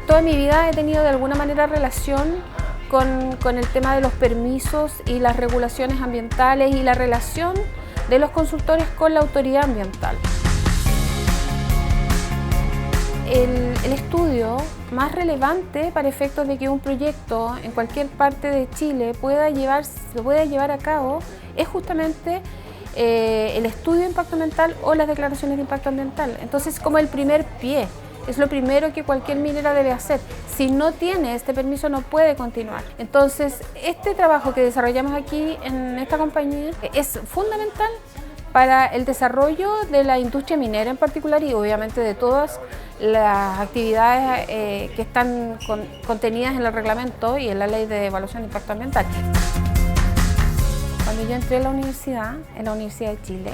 Toda mi vida he tenido de alguna manera relación con el tema de los permisos y las regulaciones ambientales y la relación de los consultores con la autoridad ambiental. El estudio más relevante para efectos de que un proyecto en cualquier parte de Chile se pueda llevar a cabo es justamente el estudio de impacto ambiental o las declaraciones de impacto ambiental. Entonces, como el primer pie, es lo primero que cualquier minera debe hacer. Si no tiene este permiso, no puede continuar. Entonces, este trabajo que desarrollamos aquí en esta compañía es fundamental para el desarrollo de la industria minera en particular y obviamente de todas las actividades que están contenidas en el reglamento y en la ley de evaluación de impacto ambiental. Cuando yo entré a la universidad, en la Universidad de Chile,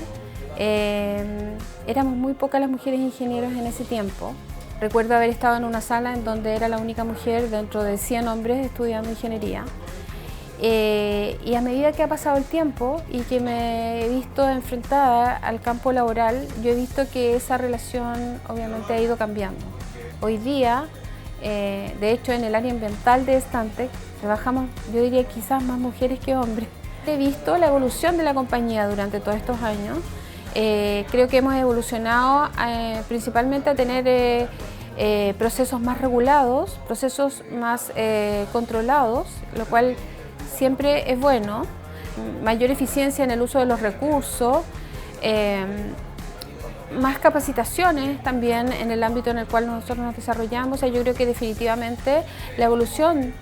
éramos muy pocas las mujeres ingenieros en ese tiempo. Recuerdo haber estado en una sala en donde era la única mujer dentro de 100 hombres estudiando ingeniería. Y a medida que ha pasado el tiempo y que me he visto enfrentada al campo laboral, yo he visto que esa relación obviamente ha ido cambiando. Hoy día, de hecho en el área ambiental de Stantec, trabajamos, yo diría quizás más mujeres que hombres. He visto la evolución de la compañía durante todos estos años. Creo que hemos evolucionado principalmente a tener procesos más regulados, procesos más controlados, lo cual siempre es bueno, mayor eficiencia en el uso de los recursos, más capacitaciones también en el ámbito en el cual nosotros nos desarrollamos. O sea, yo creo que definitivamente la evolución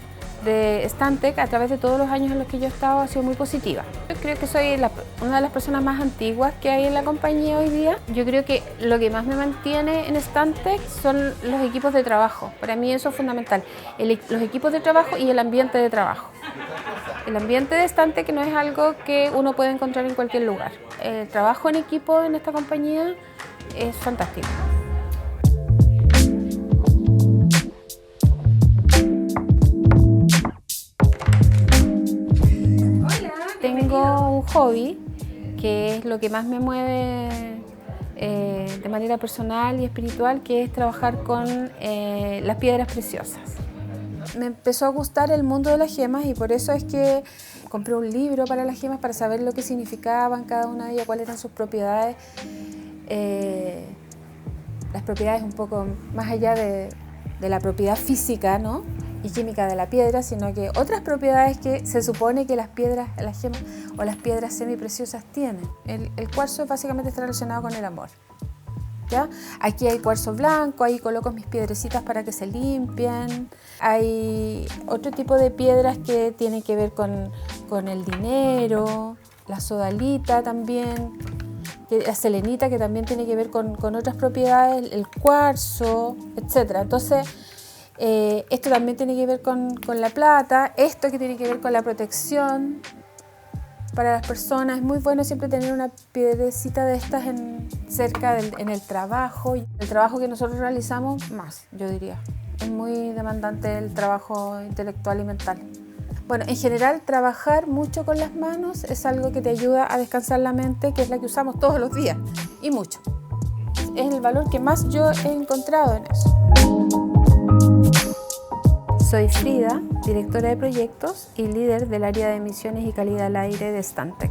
de Stantec a través de todos los años en los que yo he estado ha sido muy positiva. Yo creo que soy una de las personas más antiguas que hay en la compañía hoy día. Yo creo que lo que más me mantiene en Stantec son los equipos de trabajo. Para mí eso es fundamental, los equipos de trabajo y el ambiente de trabajo. El ambiente de Stantec no es algo que uno puede encontrar en cualquier lugar. El trabajo en equipo en esta compañía es fantástico. Tengo un hobby que es lo que más me mueve de manera personal y espiritual, que es trabajar con las piedras preciosas. Me empezó a gustar el mundo de las gemas y por eso es que compré un libro para las gemas para saber lo que significaban cada una de ellas, cuáles eran sus propiedades. Las propiedades un poco más allá de la propiedad física, ¿no?, y química de la piedra, sino que otras propiedades que se supone que las gemas o las piedras semipreciosas tienen. El cuarzo básicamente está relacionado con el amor. ¿Ya? Aquí hay cuarzo blanco, ahí coloco mis piedrecitas para que se limpien. Hay otro tipo de piedras que tienen que ver con el dinero, la sodalita también, la selenita, que también tiene que ver con otras propiedades, el cuarzo, etc. Entonces, esto también tiene que ver con la plata, esto que tiene que ver con la protección para las personas. Es muy bueno siempre tener una piedrecita de estas cerca en el trabajo. El trabajo que nosotros realizamos más, yo diría. Es muy demandante el trabajo intelectual y mental. Bueno, en general trabajar mucho con las manos es algo que te ayuda a descansar la mente, que es la que usamos todos los días, y mucho. Es el valor que más yo he encontrado en eso. Soy Frida, directora de proyectos y líder del área de emisiones y calidad del aire de Stantec.